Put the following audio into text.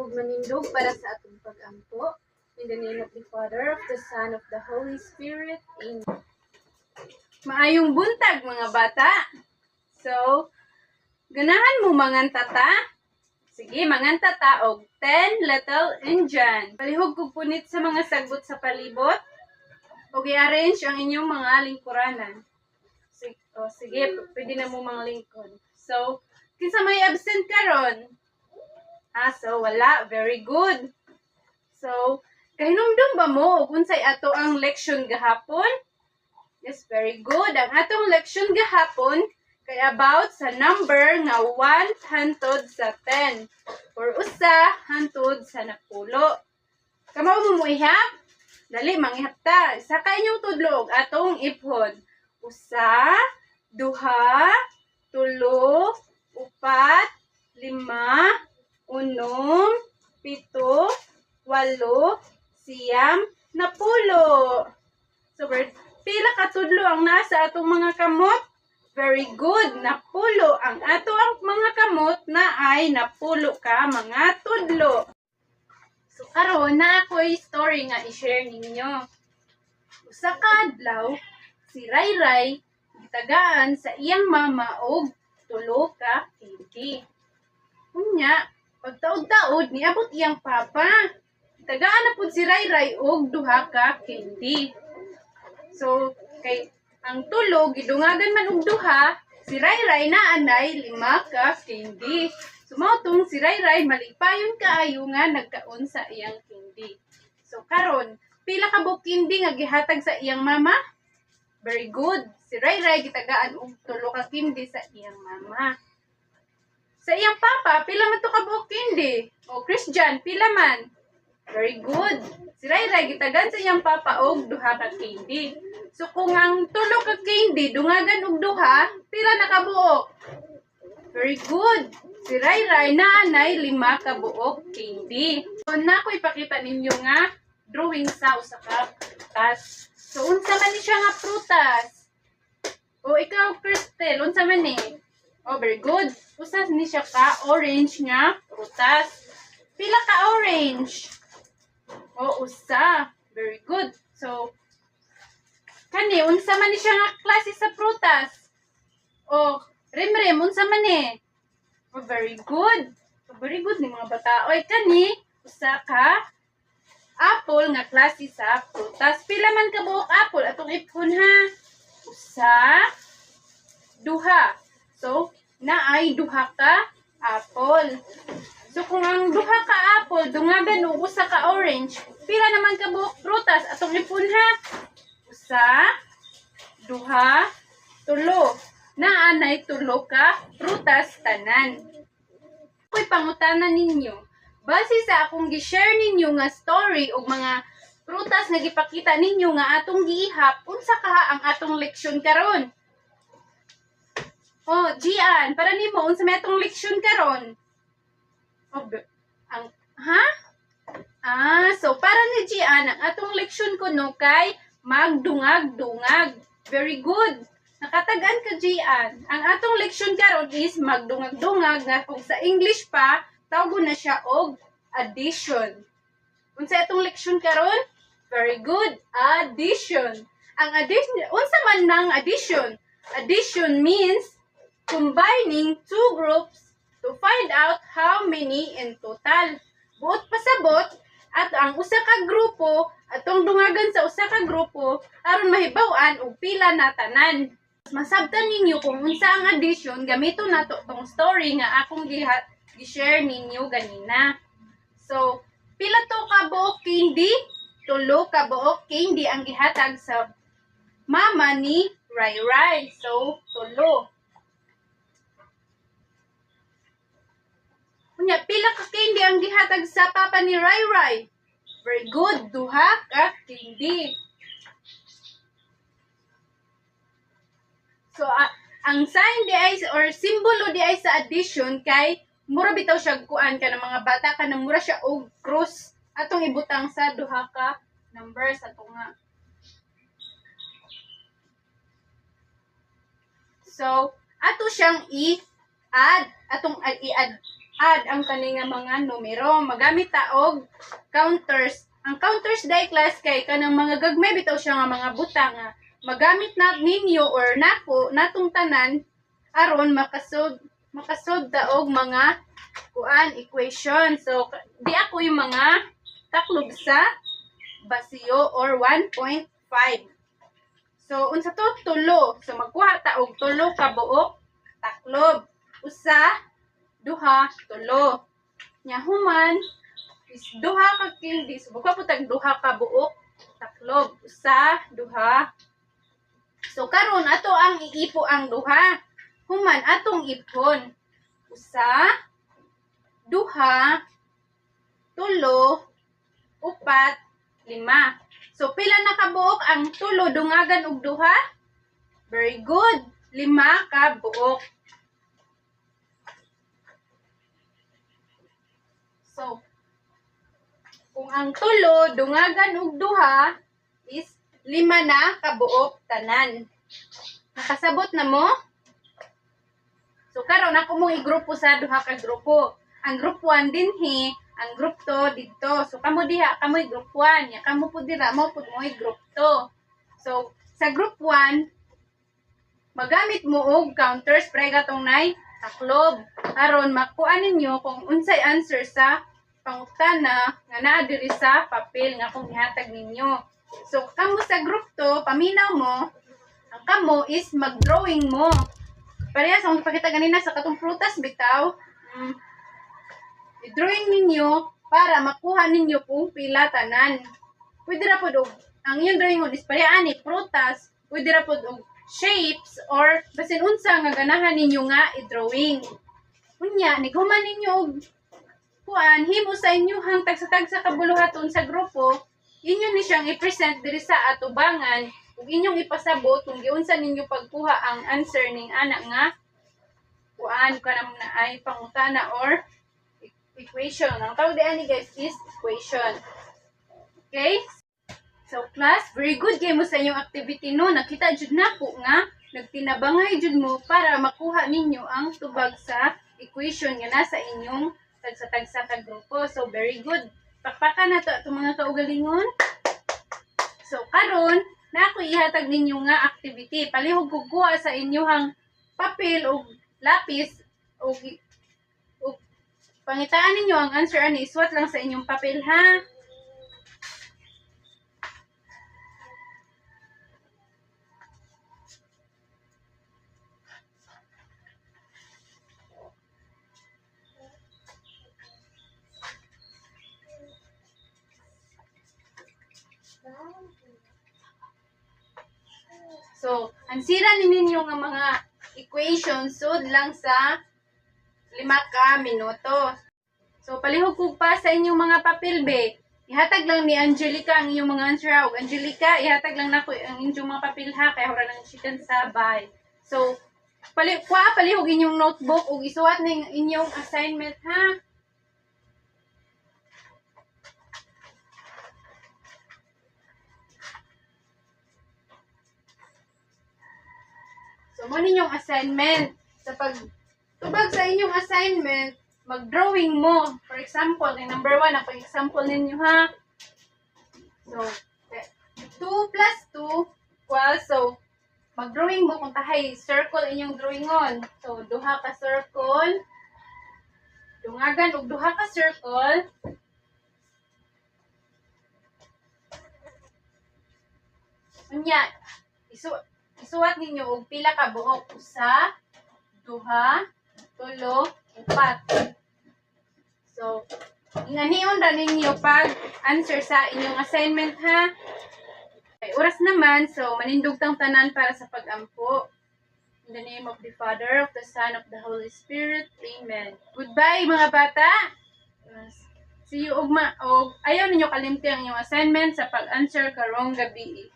ug manindog para sa atong pag-ampo. In the name of the Father, of the Son, of the Holy Spirit. Amen. Maayong buntag mga bata. So, ganahan mo manganta ta? Sige, manganta ta og 10 Little Indian. Palihog kog punit sa mga sagbot sa palibot. O i-arrange ang inyong mga lingkuranan. Sige, pwede na mo mga lingkod. So, kinsa may absent karon? So wala. Very good. So, kahinumdum ba mo kung unsay ato ang leksyon gahapon? Yes, very good. Ang atong leksyon gahapon kay about sa number nga 1 hangtod sa 10 or usa hangtod sa 10. Kamaw mo ihap? Dali, manghihap ta. Sa kainyong tudlog atong iphod. Usa, duha, tulo, upat, lima, unom, pito, walo, siyam, 10. So, pila ka tudlo ang nasa atong mga kamot? Very good. 10 ang ato ang mga kamot na ay 10 ka mga tudlo. So, karon na ako'y story nga i-share ninyo. Usa ka adlaw, si Rayray gitagaan sa iyang mama og 3 ka candy. Unya, pagtaod-taod niabot iyang papa. Gitagaan na pud si Rayray og 2 ka candy. So, kay ang 3 gidungagan man og 2, si Rayray na anay 5 ka candy. Sumautong si Rayray malipayon kaayo nga nagkaon sa iyang candy. So karon, pila ka buok candy nga gihatag sa iyang mama? Very good. Si Rayray gitagaan og 3 ka candy sa iyang mama. Sa iyang papa, pila man to ka buok candy? O Christian, pila man? Very good. Si Rayray gitagaan sa iyang papa og 2 ka candy. So kung ang 3 ka candy dungagan og 2, pila na ka buok? Very good. Si Rayray na anay 5 ka buok candy. So na ko ipakita ninyo nga drawing sa usa ka prutas. So unsa man ni siya nga prutas? O ikaw Cristel, unsa man ni? Oh, very good. Usa ni siya ka orange nga prutas. Pila ka orange? O usa. Very good. So kani unsa man ni siya nga klase sa prutas? O rimrim unsa man ni? Oh, very good. Very good ni mga bata. Oy, kani, usa ka apple nga klase sa prutas. Pila man ka buok apple atong iphon ha? Usa, 2. So, naay 2 ka apple. So, kung ang 2 ka apple dungagan og usa ka orange, pila naman ka buok prutas atong iphon ha? Usa, 2, 3. Naanay 3 ka prutas tanan. Ako'y pangutanan ninyo. Base sa akong gi-share ninyo nga story o mga prutas nga gipakita ninyo nga atong giihap, unsa ka ang atong leksyon karon? Oh, Gian, para nimo unsa may atong leksyon karon? Oh, so para ni Gian ang atong leksyon kuno kay magdungag-dungag. Very good. Nakatagan ka, Gian. Ang atong leksyon karon is magdungag-dungag nga kung sa English pa, tawag na siya og addition. Unsa atong leksyon karon? Very good. Addition. Ang addition, unsa man nang addition? Addition means combining 2 groups to find out how many in total. Buot pasabot at ang usa ka grupo atong dungagan sa usa ka grupo aron mahibaw-an og pila na tanan. Masabtan ninyo kung unsa ang addition, gamiton nato tong story nga akong gi-share ninyo ganina. So, pila to ka buok candy? 3 ka buok candy ang gihatag sa mama ni Rayray. So, 3. Unya, pila ka candy ang gihatag sa papa ni Rayray? Very good. 2 ka candy. So, ang sign di ay, or simbolo di ay sa addition kay mura bitaw siya kuan ka ng mga bata ka na mura siya og cross atong ibutang sa 2 ka numbers ato nga. So, ato siyang i-add, atong i-add add ang kaninga mga numero. Magamit ta og counters. Ang counters day class kay kanang mga gagmay bitaw siya nga mga buta nga magamit na ninyo or nako natong tanan aron makasod ta og mga equation. So di ako yung mga taklob sa basiyo or 1.5. So unsa to? Tulo. So magkuha ta og tulo ka buok taklob. Usa, duha, tulo. Nya human is duha ka kildi. So magkuha po tag duha ka buok taklob. Usa, duha. So karon ato ang iipo ang duha. Human atong ipon. Usa, duha, tulo, upat, lima. So pila na kabuok ang tulo dungagan og duha? Very good. 5 ka buok. So kung ang tulo dungagan og duha is 5 na kabuok tanan. Nakasabot na mo? So karon ako mong igrupo sa duha ka grupo. Ang group 1 dinhi, ang group 2 didto. So kamo diha, kamo group 1, ya kamo pud dira mo pud mo group 2. So sa group 1 magamit mo og counters pre gatong nay taklob. Aron makuha ninyo kung unsay answer sa pangutana nga naa diri sa papel nga kung ihatag ninyo. So kamo sa group 2, paminaw mo, ang kamo is mag-drawing mo. Parehas ang ipakita ganina sa katong prutas bitaw. I-drawing ninyo para makuha ninyo kung pila tanan. Pwede ra pod og ang inyong drawing is pareha ni prutas, pwede ra pod og shapes or basin unsa nga ganahan ninyo nga i-drawing. Unya nighuman ninyo og kuan himo sa inyohang tagsa-tagsa kabuluhaton sa grupo, inyo ni siyang i-present diri sa atubangan ug inyong ipasabot kung giunsa ninyo pagkuha ang answer ning ana nga kuan kanang na ay pangutana or equation. Ang tawag diani guys is equation. Okay? So class, very good kay mo sa inyong activity no. Nakita jud nako nga nagtinabangay jud mo para makuha ninyo ang tubag sa equation nga nasa inyong tagsa-tagsa ka grupo. So very good. Pakpakan na to atong mga kaugalingon. So karon na ako ihatag ninyo nga activity. Palihog ko kuha sa inyohang papel o lapis o pangitaan ninyo ang answer ani isuwat lang sa inyong papel ha. So, ansira ninyo nga mga equations sud lang sa 5 ka minuto. So, palihog ko pa sa inyong mga papel be. Ihatag lang ni Angelica ang inyong mga answer ha. Og Angelica, ihatag lang nako ang inyong mga papel ha kay hora nang chicken sabay. So, palihog inyong notebook ug isuwat ning inyong assignment ha. So, mo ninyong assignment. Sa pagtubag sa inyong assignment, mag-drawing mo. For example, yung number 1, ako example ninyo ha. So, 2 plus 2 equals, so, mag-drawing mo kung tahay, circle inyong drawingon. So, duha ka circle. Dungagan og duha ka circle. Unya, isuwat ninyo og pila ka buok. Usa, duha, tulo, upat. So, inganion ra ninyo pag answer sa inyong assignment ha. Okay, oras naman, so manindog tang tanan para sa pag-ampo. In the name of the Father, of the Son, of the Holy Spirit. Amen. Goodbye mga bata. See you og ayaw ninyo kalimti ang inyong assignment sa pag-answer karong gabi.